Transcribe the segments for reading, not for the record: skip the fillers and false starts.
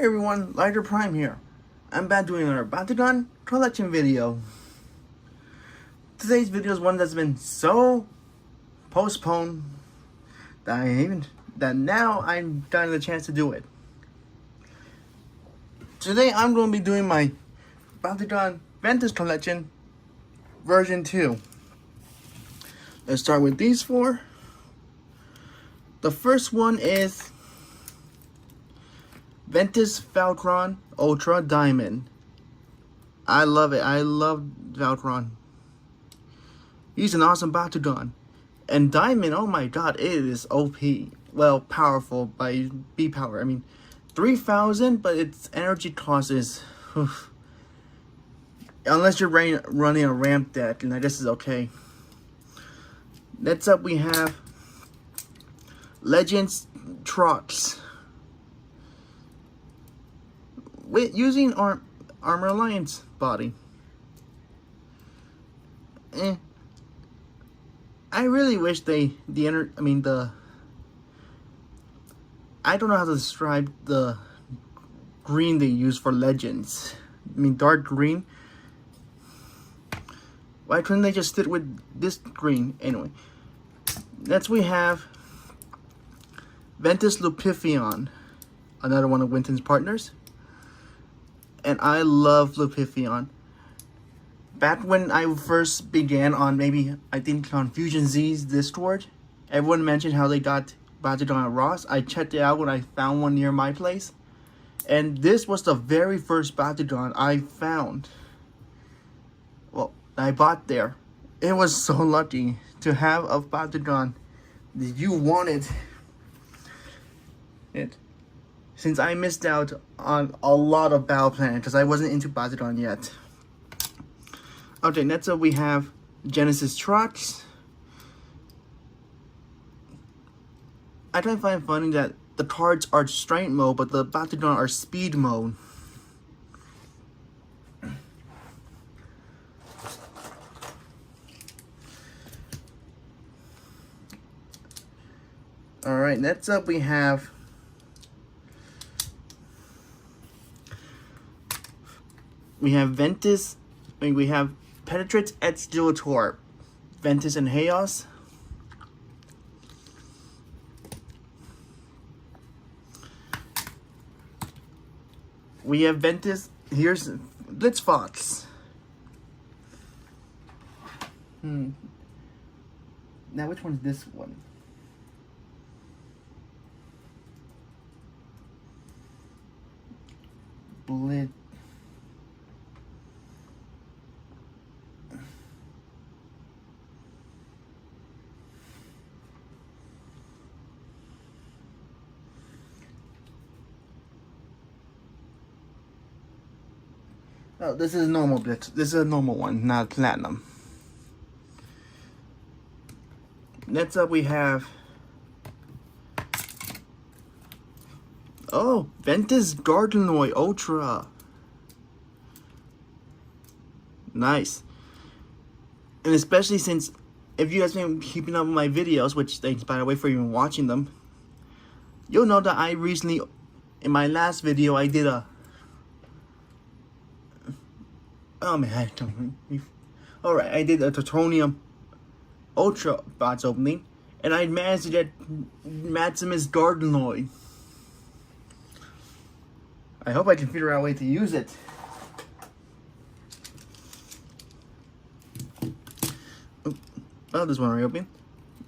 everyone, Lighter Prime here. I'm back doing another Bakugan collection video. Today's video is one that's been so postponed that now I'm getting the chance to do it. Today I'm going to be doing my Bakugan Ventus collection version 2. Let's start with these four. The first one is Ventus Valtron Ultra Diamond. I love it. I love Valtron. He's an awesome Bakugan. And Diamond, oh my god, it is OP. Well, powerful by B power. I mean, 3,000, but its energy cost is... unless you're running a ramp deck, and I guess it's okay. Next up, we have Legends Trox. With using Armor Alliance body. I really wish I don't know how to describe the green they use for Legends. I mean, dark green. Why couldn't they just stick with this green? Anyway, next we have Ventus Lupifion, another one of Winton's partners. And I love Lupifion. Back when I first began on I think on Fusion Z's Discord, everyone mentioned how they got Bakugan at Ross. I checked it out when I found one near my place. And this was the very first Bakugan I found. Well, I bought there. It was so lucky to have a Bakugan that you wanted it. Since I missed out on a lot of Battle Planet because I wasn't into Bakugan yet. Okay, next up we have Genesis Trox. I kind of find it funny that the cards are strength mode, but the Bakugan are speed mode. Alright, next up we have Ventus. We have Penetrates Exdilator, Ventus and Chaos. We have Ventus. Here's Blitzfox. Now, which one's this one? Blitz. Oh, this is a normal Blitz. This is a normal one, not Platinum. Next up we have... oh, Ventus Gardenoid Ultra. Nice. And especially since, if you guys been keeping up with my videos, which thanks by the way for even watching them, you'll know that I recently, in my last video, I did a... oh man, I don't... alright, I did a Titanium Ultra box opening, and I managed to get Maximus Gardenoid. I hope I can figure out a way to use it. Oh, this one already open.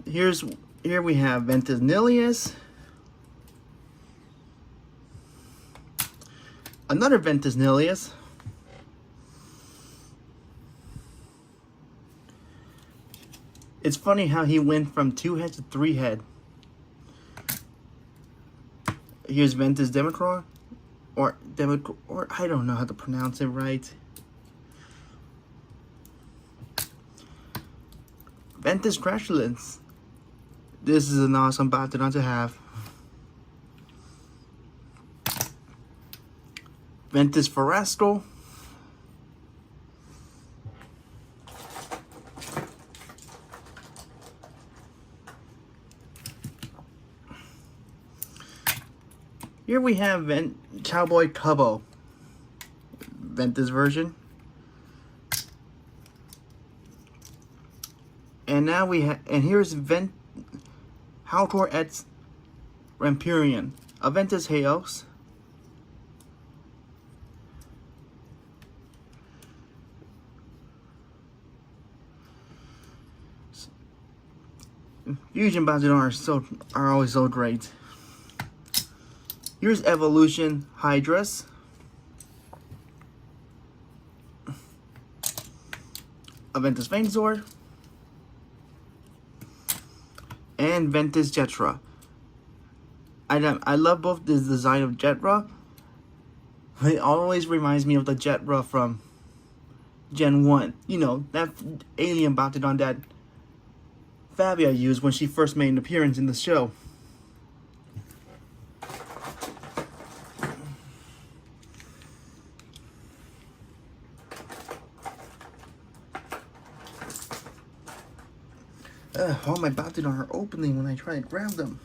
Here we have Ventus Nilius. Another Ventus Nilius. It's funny how he went from 2 head to 3 head. Here's Ventus Democron. Or I don't know how to pronounce it right. Ventus Crashlands. This is an awesome Bakugan to have. Ventus Farasco. Here we have Cowboy Cubbo, Ventus version. And now we have, and here's Haltor et Rampurian, Ventus Heos. Fusion Bakugan are always so great. Here's Evolution Hydras. Ventus Venusaur. And Ventus Jetra. I love both the design of Jetra. It always reminds me of the Jetra from Gen 1. You know, that alien Bakugan that Fabia used when she first made an appearance in the show. All my Bakugan are opening when I try to grab them.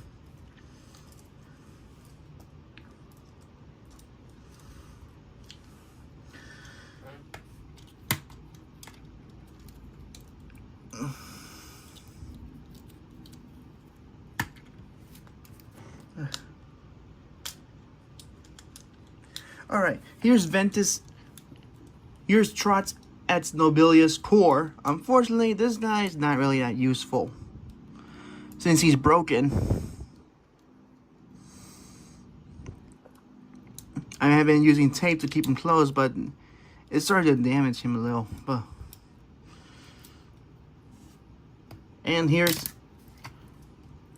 Alright, here's Ventus. Here's Trots et Nobilius Core. Unfortunately, this guy is not really that useful, since he's broken. I have been using tape to keep him closed, but it started to damage him a little. And here's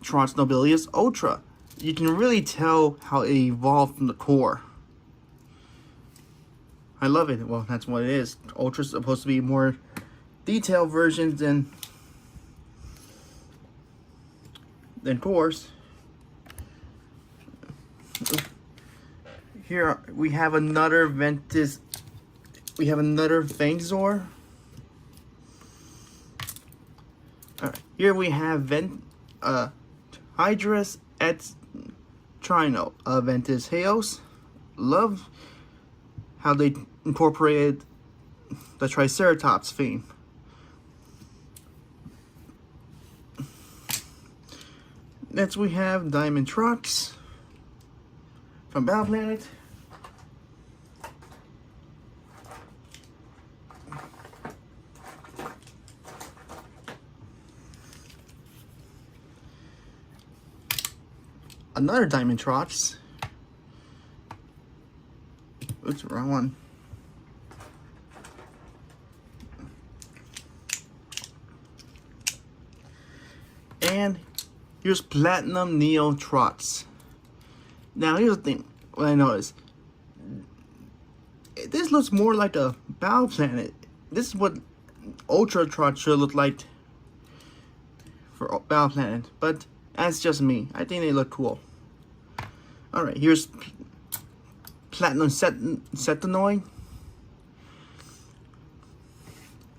Trots Nobilius Ultra. You can really tell how it evolved from the core. I love it. Well, that's what it is. Ultra's supposed to be more detailed versions than cores. Here we have another Ventus. We have another Venusaur. Alright, here we have Hydras et Trino, Ventus Heos. Love how they incorporated the Triceratops theme. Next we have Diamond Trucks from Battle Planet. Another Diamond Trucks. Oops, wrong one. And here's Platinum Neo Trots. Now here's the thing, what I noticed. This looks more like a Battle Planet. This is what Ultra Trots should look like for Battle Planet, but that's just me. I think they look cool. Alright, here's Platinum Setanoid.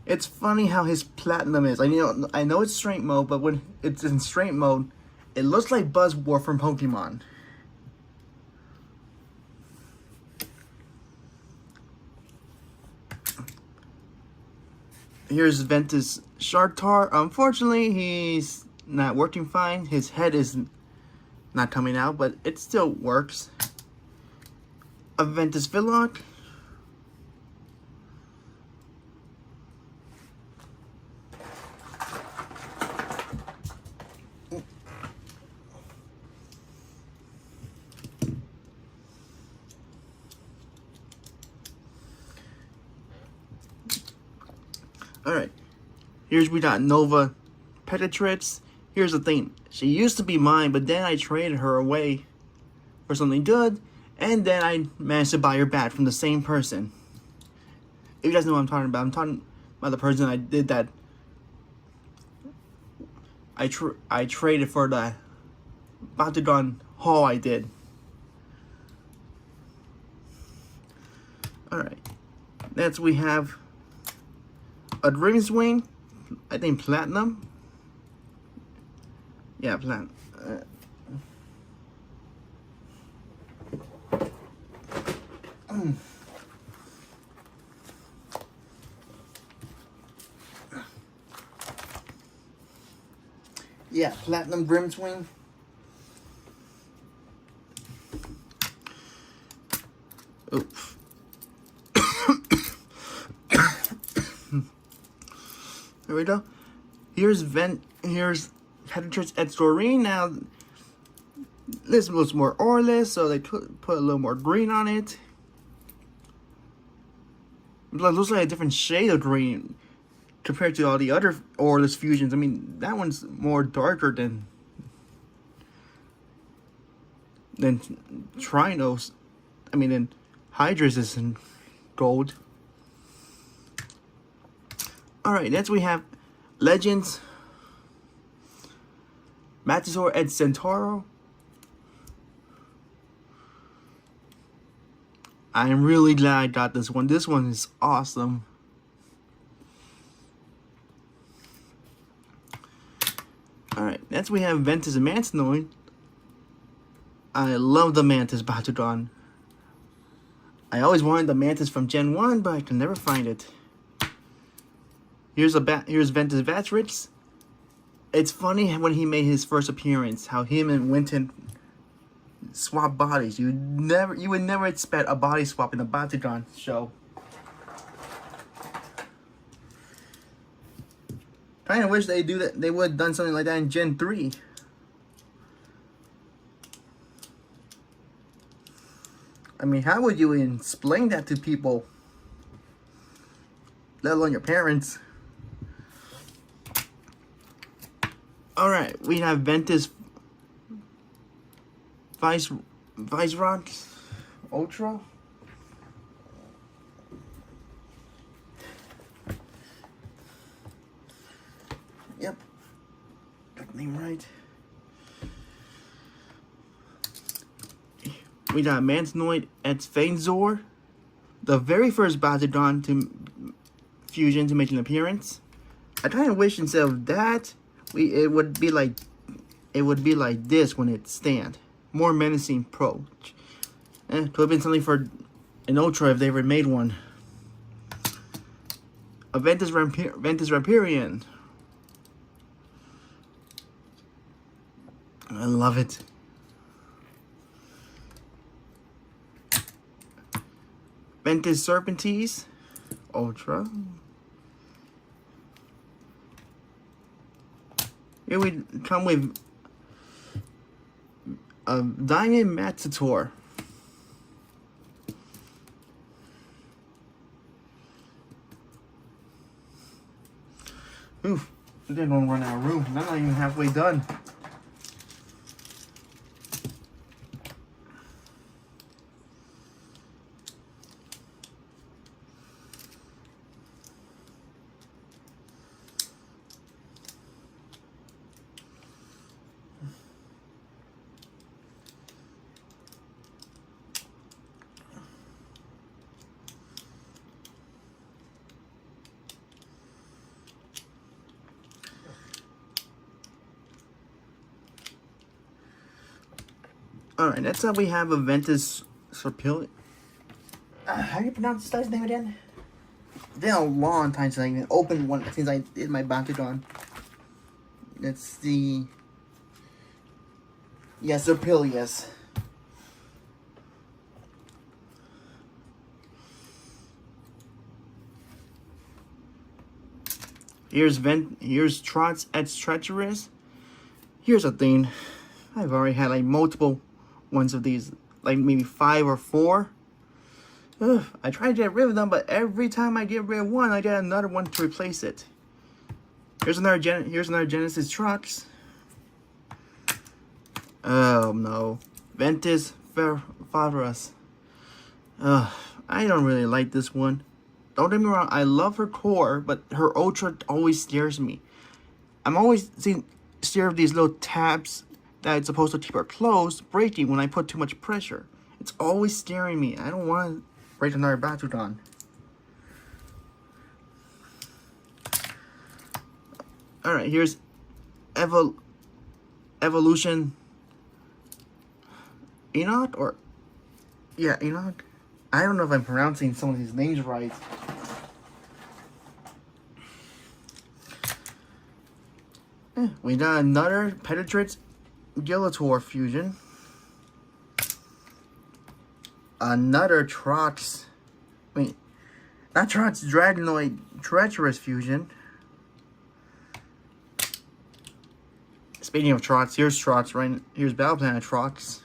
It's funny how his platinum is. I know it's strength mode, but when it's in strength mode, it looks like Buzzwole from Pokemon. Here's Ventus Sharktar. Unfortunately, he's not working fine. His head is not coming out, but it still works. A Ventus Villock. Alright, here's we got Nova Petatrix. Here's the thing, she used to be mine, but then I traded her away for something good, and then I managed to buy her back from the same person. If you guys know what I'm talking about, I'm talking about the person I did that. I traded for the Bakugan haul I did. Alright, next we have a Rimswing, I think Platinum. Yeah, Platinum. Yeah, Platinum Grimswing. Oops. There we go. Here's Head Edge Doreen. Now, this was more orless, so they put a little more green on it. It looks like a different shade of green compared to all the other orless fusions. I mean, that one's more darker than Trinos. I mean, than Hydra's is in gold. Alright, next we have Legends, Matasaur Ed Centauro. I'm really glad I got this one. This one is awesome. Alright, next we have Ventus and Mantinoid. I love the Mantis Bakugan. I always wanted the Mantis from Gen 1, but I can never find it. Here's Ventus Vatrix. It's funny when he made his first appearance, how him and Winton swap bodies. You would never expect a body swap in a Bakugan show. Kind of wish they would have done something like that in Gen 3. I mean, how would you explain that to people? Let alone your parents. Alright, we have Ventus Viceroy Ultra. Yep. Got the name right. We got Mantinoid X Fanzor. The very first Bakugan to fusion to make an appearance. I kind of wish instead of that, it would be like this when it stand. More menacing approach. Could have been something for an Ultra if they ever made one. A Ventus Ramparian. I love it. Ventus Serpentes Ultra. Here we come with a Diamond Matasaur. Oof, they don't run out of room. I'm not even halfway done. Alright, next up we have a Ventus Serpil. How do you pronounce this guy's name again? It's been a long time since I even opened one, since I did my Bakugan. It's the... Yes, Serpil, yes. Here's Trot's X Treacherous. Here's a thing. I've already had like multiple ones of these, like maybe 5 or 4. I try to get rid of them, but every time I get rid of one, I get another one to replace it. Here's another Genesis Trucks. Oh no, Ventus Favarus. I don't really like this one. Don't get me wrong, I love her core, but her Ultra always scares me. I'm always scared of these little tabs that it's supposed to keep her closed breaking when I put too much pressure. It's always scaring me. I don't want to break another Bakugan. Alright, here's Evolution Enoch, or... Yeah, Enoch. I don't know if I'm pronouncing some of these names right. We got another Penetrates Gelator fusion. Another Trox. Wait. Not Trox, Dragonoid Treacherous fusion. Speaking of Trox, here's Trox, right? Here's Battle Planet Trox.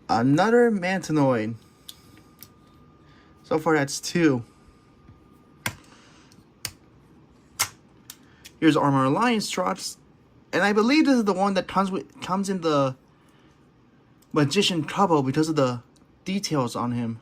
Another Mantanoid. So far, that's 2. Here's Armor Alliance Trox, and I believe this is the one that comes in the Magician Trouble because of the details on him.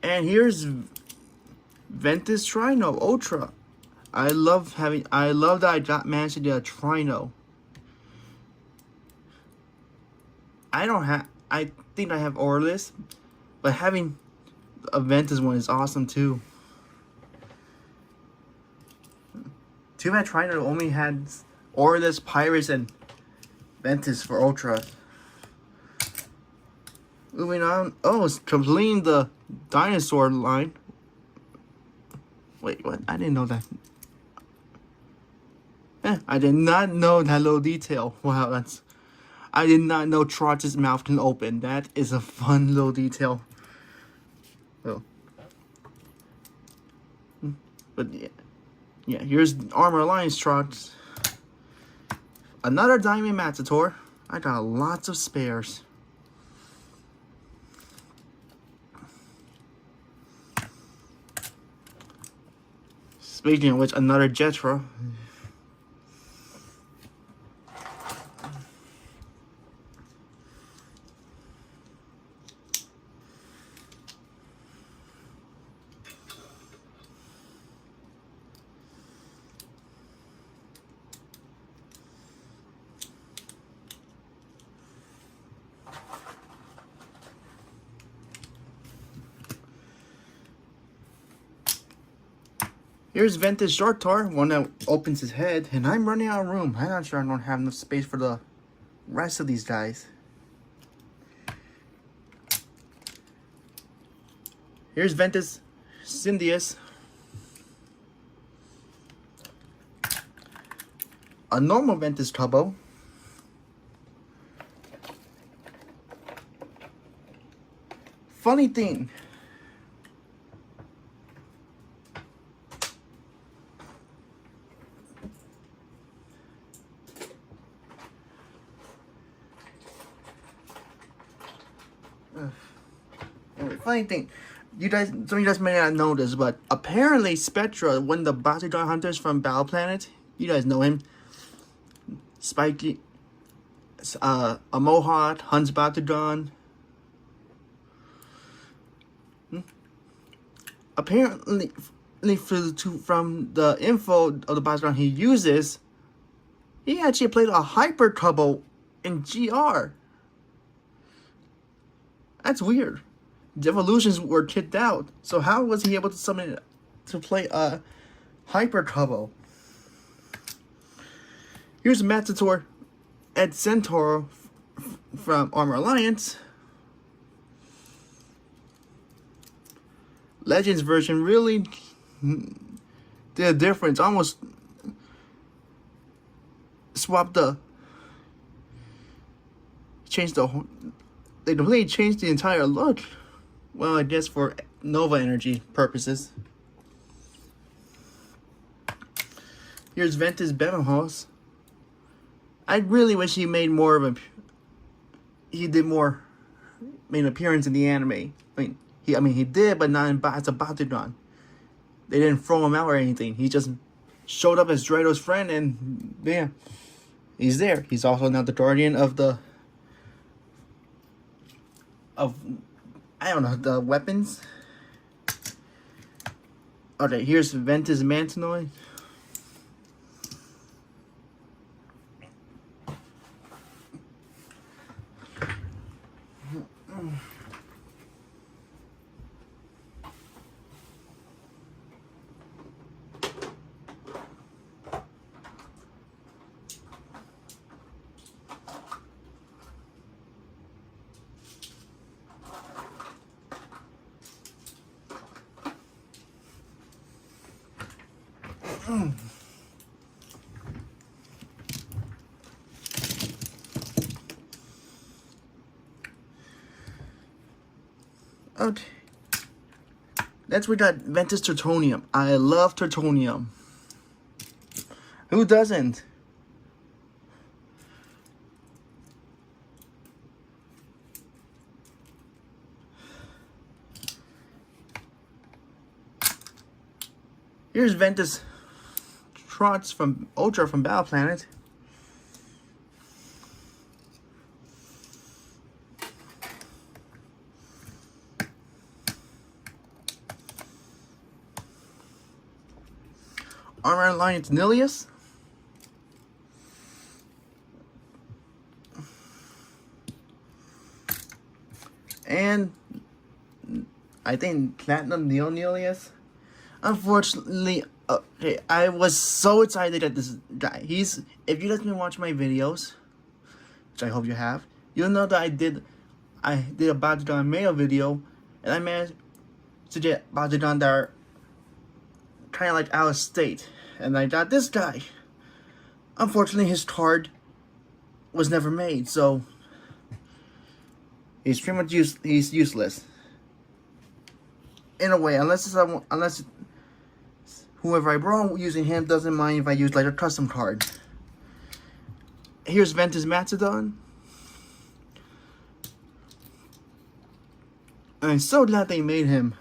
And here's Ventus Trino Ultra. I love that I managed to get a Trino. I think I have Aurelus, but having a Ventus one is awesome too. Too bad Trino only had Aurelus, Pyrus, and Ventus for Ultra. Moving on. Oh, it's completing the dinosaur line. Wait, what? I didn't know that. I did not know that little detail. Wow, that's... I did not know Trotz's mouth can open. That is a fun little detail. Oh. But yeah, here's Armor Alliance Trotz. Another Diamond Matador. I got lots of spares. Speaking of which, another Jetra. Here's Ventus Shortar, one that opens his head, and I'm running out of room. I'm not sure I don't have enough space for the rest of these guys. Here's Ventus Cindius. A normal Ventus Tubbo. Funny thing. Funny thing, some of you guys may not know this, but apparently Spectra, one of the Bakugan hunters from Battle Planet, you guys know him. Spiky, a Mohawk, hunts Bakugan. Apparently, from the info of the Bakugan he uses, he actually played a Hyper Trouble in GR. That's weird. The evolutions were kicked out, so how was he able to summon it to play a Hyper Trouble? Here's Matador Ed Centaur from Armor Alliance. Legends version really did a difference. Almost swapped they completely changed the entire look. Well, I guess for Nova Energy purposes. Here's Ventus Benahouse. I really wish he made more of a... He made an appearance in the anime. I mean, he did, but not as a Bakugan. They didn't throw him out or anything. He just showed up as Drado's friend, and yeah, he's there. He's also now the guardian of I don't know, the weapons. Okay, here's Ventus Mantinoid. Okay. Next we got Ventus Tertonium. I love Tertonium. Who doesn't? Here's Ventus Trots from Ultra from Battle Planet. Armor Alliance Nilius. And I think Platinum Neo Nilius. Unfortunately, okay, I was so excited at this guy. If you let me watch my videos, which I hope you have, you'll know that I did a Bakugan mail video, and I managed to get Bakugan that are kind of like out of state, and I got this guy. Unfortunately, his card was never made, so he's pretty much he's useless. In a way, unless whoever I brought using him doesn't mind if I use like a custom card. Here's Ventus Mastodon. I'm so glad they made him.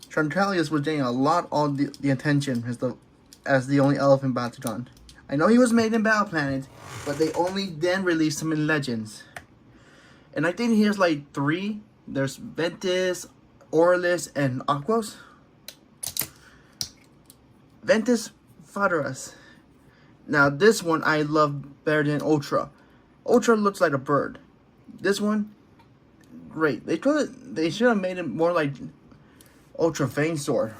Trantalius was getting a lot of the attention as the only elephant Bakugan. I know he was made in Battle Planet, but they only then released him in Legends. And I think here's like 3. There's Ventus, Aurelus, and Aquos. Ventus Fodorus. Now this one I love better than Ultra. Ultra looks like a bird. This one, great. They should have made it more like Ultra Venusaur.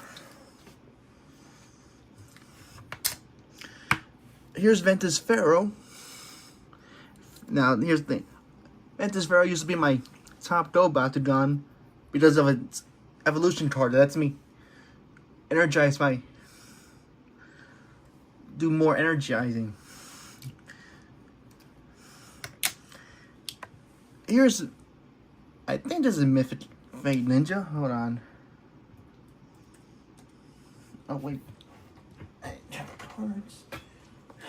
Here's Ventus Pharaoh. Now here's the thing. Ventus Pharaoh used to be my top go Bakugan because of its evolution card that lets me energize my do more energizing. Here's, I think this is Mythic Fate Ninja. Hold on. Oh wait, I have cards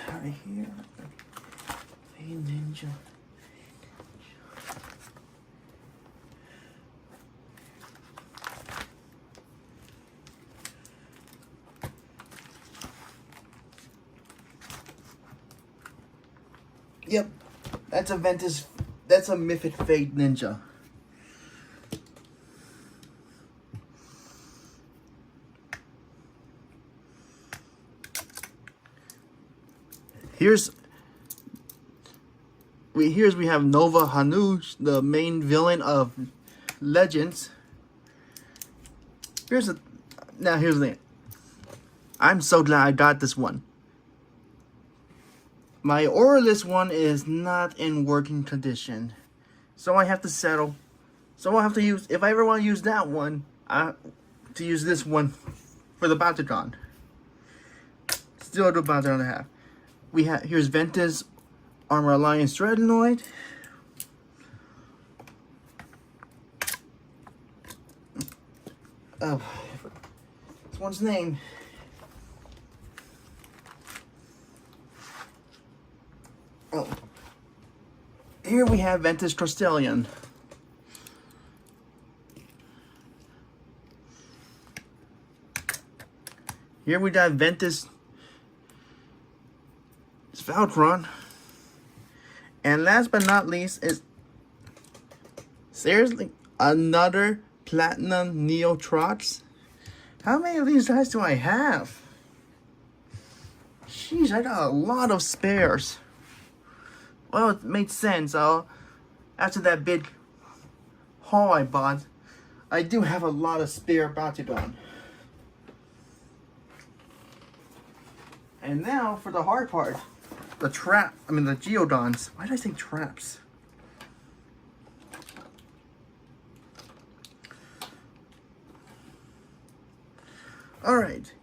right here. Fate Ninja. Yep, that's a Ventus. That's a Mythic Fate Ninja. Here's we have Nova Hanuj, the main villain of Legends. Here's the thing. I'm so glad I got this one. My Aurelus one is not in working condition, so I have to settle. So I'll have to use, if I ever want to use that one, to use this one for the Bakugan. Still do Bakugan I have. Here's Ventus Armor Alliance Dreadnought. Oh, this one's name. Oh, here we have Ventus Crosstellion. Here we got Ventus Valtron. And last but not least is, seriously, another Platinum Neo Trots How many of these guys do I have? Jeez, I got a lot of spares. Well, it made sense. After that big haul I bought, I do have a lot of spare Bakugan. And now for the hard part. The Geodons. Why did I say traps? Alright.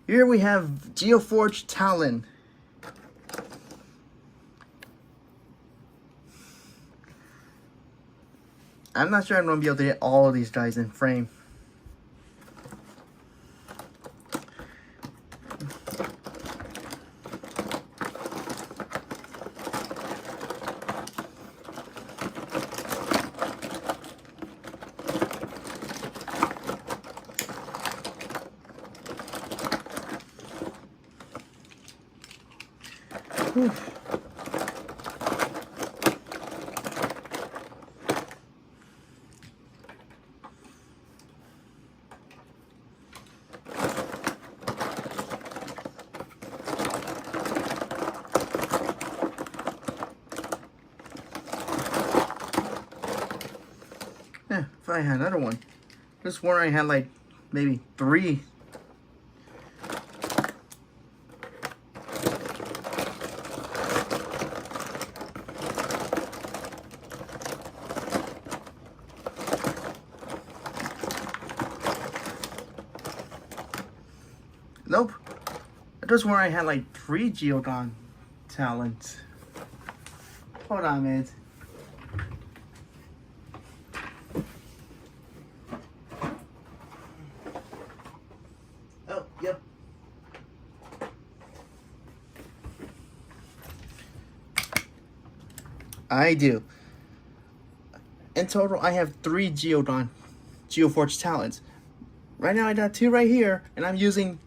Here we have Geoforged Talon. I'm not sure I'm going to be able to get all of these guys in frame. Whew. Yeah, if I had another one. This one I had like maybe 3. Nope. This one I had like 3 Geodon talents. Hold on a minute. Oh, yep. I do. In total, I have 3 Geoforged talents. Right now, I got 2 right here, and I'm using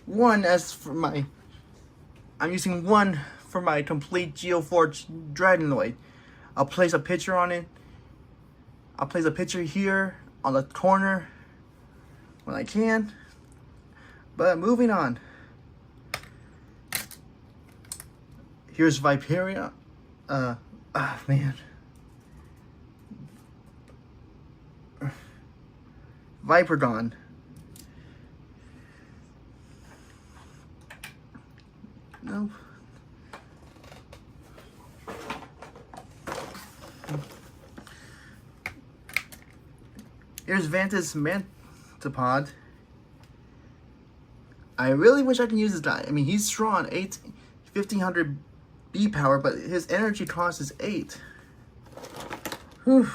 one as for my. I'm using one for my complete Geoforged Dragonoid. I'll place a picture on it. I'll place a picture here on the corner when I can. But moving on. Here's Viperia. Man. Vipergon. No. Here's Ventus Mantipod. I really wish I could use this guy. I mean, he's strong, 1500 B power, but his energy cost is 8. Whew.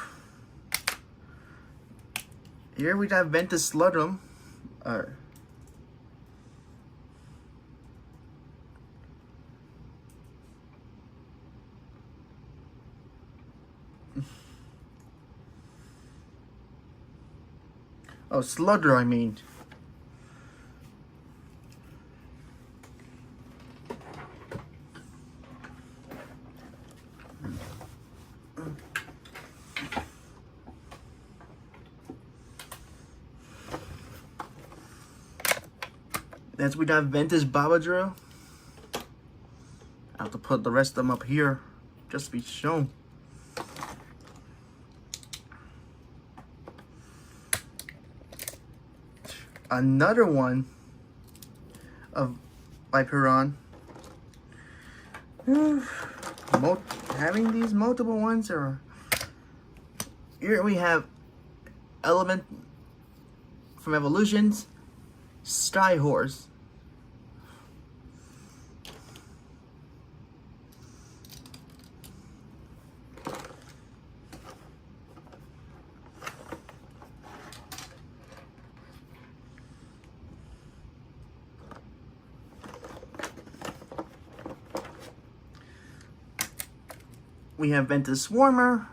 Here we got Ventus Sludrum. Oh, Slugger, I mean. Next we got Ventus Babadrill. I have to put the rest of them up here just to be shown. Another one of Viperon. Having these multiple ones are. Here we have Element from Evolutions, Skyhorse. We have Ventus Swarmer.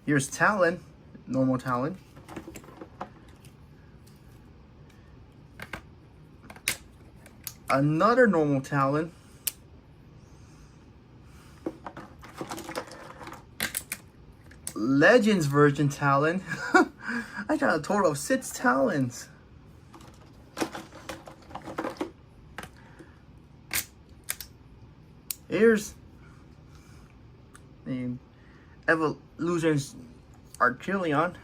Here's Talon, normal Talon. Another normal Talon. Legends version Talon. I got a total of 6 Talons. Here's the Evolution's Archelion.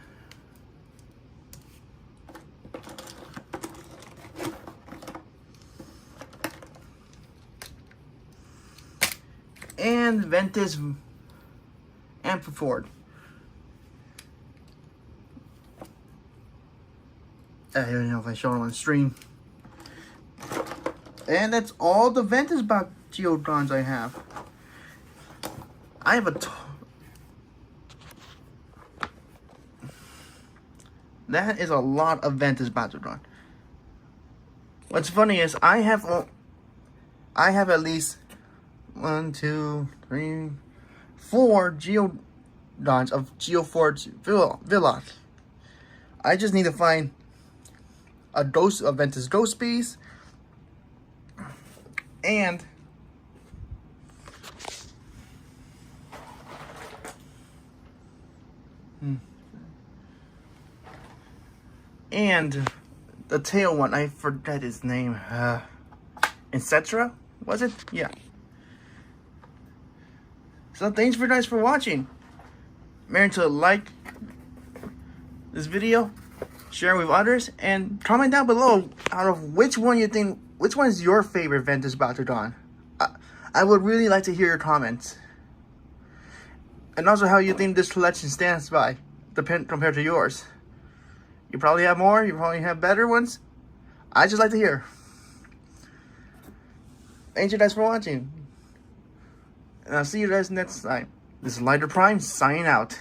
And Ventus Amphiford. I don't know if I showed them on stream. And that's all the Ventus Geodons I have. I have that is a lot of Ventus Bakugan. What's funny is I have at least 1, 2, 3, 4 Geodons of Geoforge Village. I just need to find a Ventus Ghost Beast and the tail one. I forgot his name. Etc. Was it? Yeah. So thanks for guys for watching. Remember to like this video, share with others, and comment down below out of which one you think, which one is your favorite Ventus Bakugan. I would really like to hear your comments. And also how you think this collection stands by compared to yours. You probably have more, you probably have better ones. I just like to hear. Thank you guys for watching. And I'll see you guys next time. This is Lighter Prime signing out.